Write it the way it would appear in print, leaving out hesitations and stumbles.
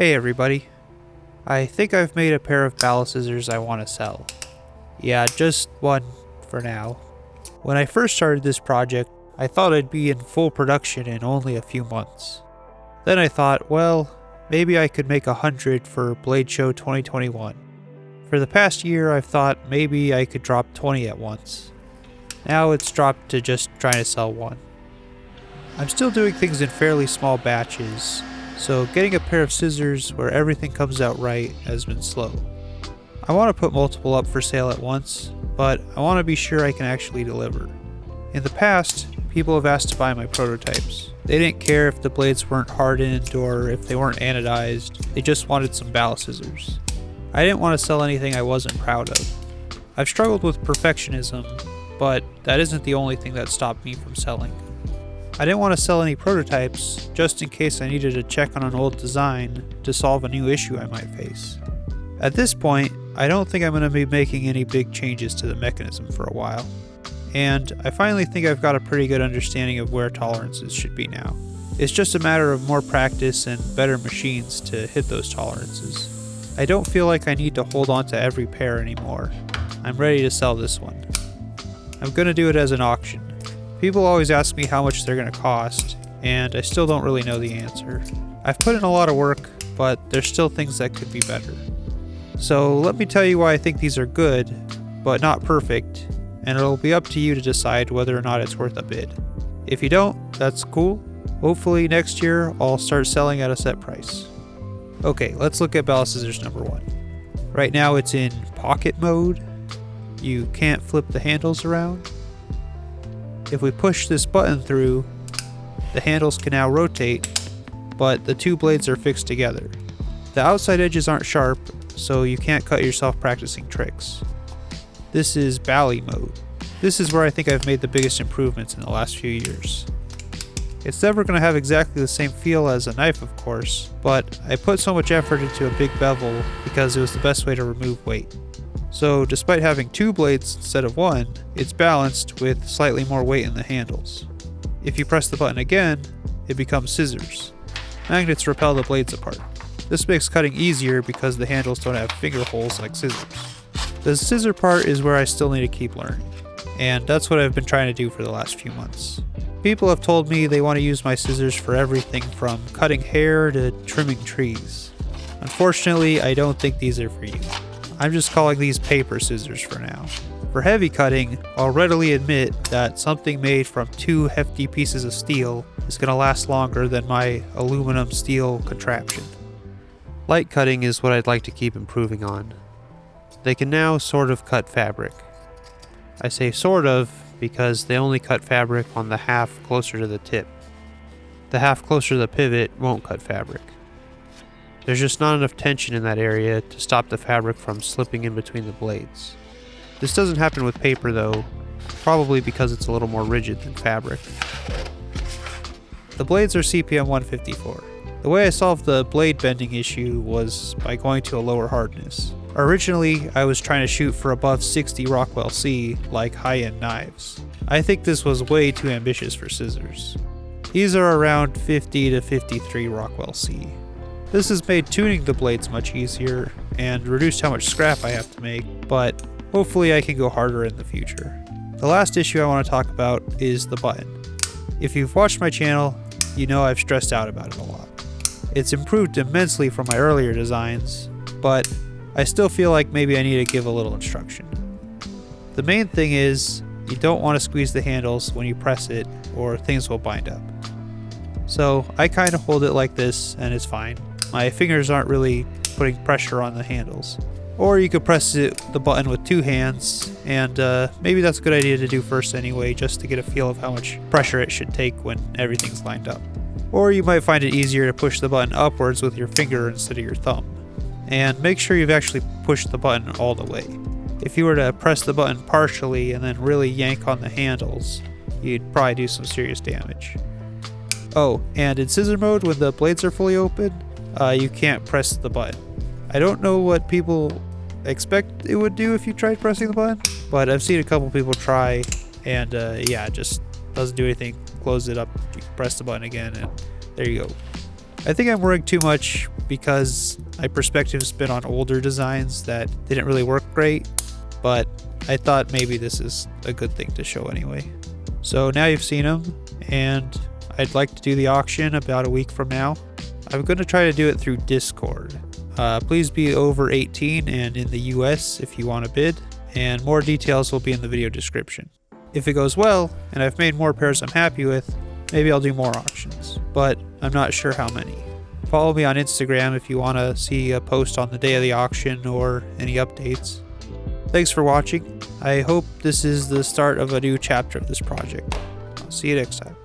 Hey everybody, I think I've made a pair of Baliscissors I want to sell. Yeah, just one for now. When I first started this project, I thought I'd be in full production in only a few months. Then I thought, well, maybe I could make 100 for Blade Show 2021. For the past year, I've thought maybe I could drop 20 at once. Now it's dropped to just trying to sell one. I'm still doing things in fairly small batches, so getting a pair of scissors where everything comes out right has been slow. I want to put multiple up for sale at once, but I want to be sure I can actually deliver. In the past, people have asked to buy my prototypes. They didn't care if the blades weren't hardened or if they weren't anodized, they just wanted some Baliscissors. I didn't want to sell anything I wasn't proud of. I've struggled with perfectionism, but that isn't the only thing that stopped me from selling. I didn't want to sell any prototypes, just in case I needed to check on an old design to solve a new issue I might face. At this point, I don't think I'm going to be making any big changes to the mechanism for a while, and I finally think I've got a pretty good understanding of where tolerances should be now. It's just a matter of more practice and better machines to hit those tolerances. I don't feel like I need to hold on to every pair anymore. I'm ready to sell this one. I'm going to do it as an auction. People always ask me how much they're going to cost, and I still don't really know the answer. I've put in a lot of work, but there's still things that could be better. So let me tell you why I think these are good, but not perfect, and it'll be up to you to decide whether or not it's worth a bid. If you don't, that's cool. Hopefully next year I'll start selling at a set price. Okay, let's look at Baliscissors number 1. Right now it's in pocket mode. You can't flip the handles around. If we push this button through, the handles can now rotate, but the two blades are fixed together. The outside edges aren't sharp, so you can't cut yourself practicing tricks. This is Bally mode. This is where I think I've made the biggest improvements in the last few years. It's never going to have exactly the same feel as a knife, of course, but I put so much effort into a big bevel because it was the best way to remove weight. So despite having two blades instead of one, it's balanced with slightly more weight in the handles. If you press the button again, it becomes scissors. Magnets repel the blades apart. This makes cutting easier because the handles don't have finger holes like scissors. The scissor part is where I still need to keep learning, and that's what I've been trying to do for the last few months. People have told me they want to use my scissors for everything from cutting hair to trimming trees. Unfortunately, I don't think these are for you. I'm just calling these paper scissors for now. For heavy cutting, I'll readily admit that something made from two hefty pieces of steel is going to last longer than my aluminum steel contraption. Light cutting is what I'd like to keep improving on. They can now sort of cut fabric. I say sort of because they only cut fabric on the half closer to the tip. The half closer to the pivot won't cut fabric. There's just not enough tension in that area to stop the fabric from slipping in between the blades. This doesn't happen with paper though, probably because it's a little more rigid than fabric. The blades are CPM 154. The way I solved the blade bending issue was by going to a lower hardness. Originally, I was trying to shoot for above 60 Rockwell C, like high-end knives. I think this was way too ambitious for scissors. These are around 50 to 53 Rockwell C. This has made tuning the blades much easier and reduced how much scrap I have to make, but hopefully I can go harder in the future. The last issue I want to talk about is the button. If you've watched my channel, you know I've stressed out about it a lot. It's improved immensely from my earlier designs, but I still feel like maybe I need to give a little instruction. The main thing is, you don't want to squeeze the handles when you press it or things will bind up. So I kind of hold it like this and it's fine. My fingers aren't really putting pressure on the handles. Or you could press the button with two hands, and maybe that's a good idea to do first anyway, just to get a feel of how much pressure it should take when everything's lined up. Or you might find it easier to push the button upwards with your finger instead of your thumb. And make sure you've actually pushed the button all the way. If you were to press the button partially and then really yank on the handles, you'd probably do some serious damage. Oh, and in scissor mode, when the blades are fully open, you can't press the button. I don't know what people expect it would do if you tried pressing the button, but I've seen a couple people try, and yeah, it just doesn't do anything. Close it up, you press the button again, and there you go. I think I'm worrying too much because my perspective's been on older designs that didn't really work great, but I thought maybe this is a good thing to show anyway. So now you've seen them, and I'd like to do the auction about a week from now. I'm going to try to do it through Discord. Please be over 18 and in the US if you want to bid, and more details will be in the video description. If it goes well, and I've made more pairs I'm happy with, maybe I'll do more auctions, but I'm not sure how many. Follow me on Instagram if you want to see a post on the day of the auction or any updates. Thanks for watching. I hope this is the start of a new chapter of this project. I'll see you next time.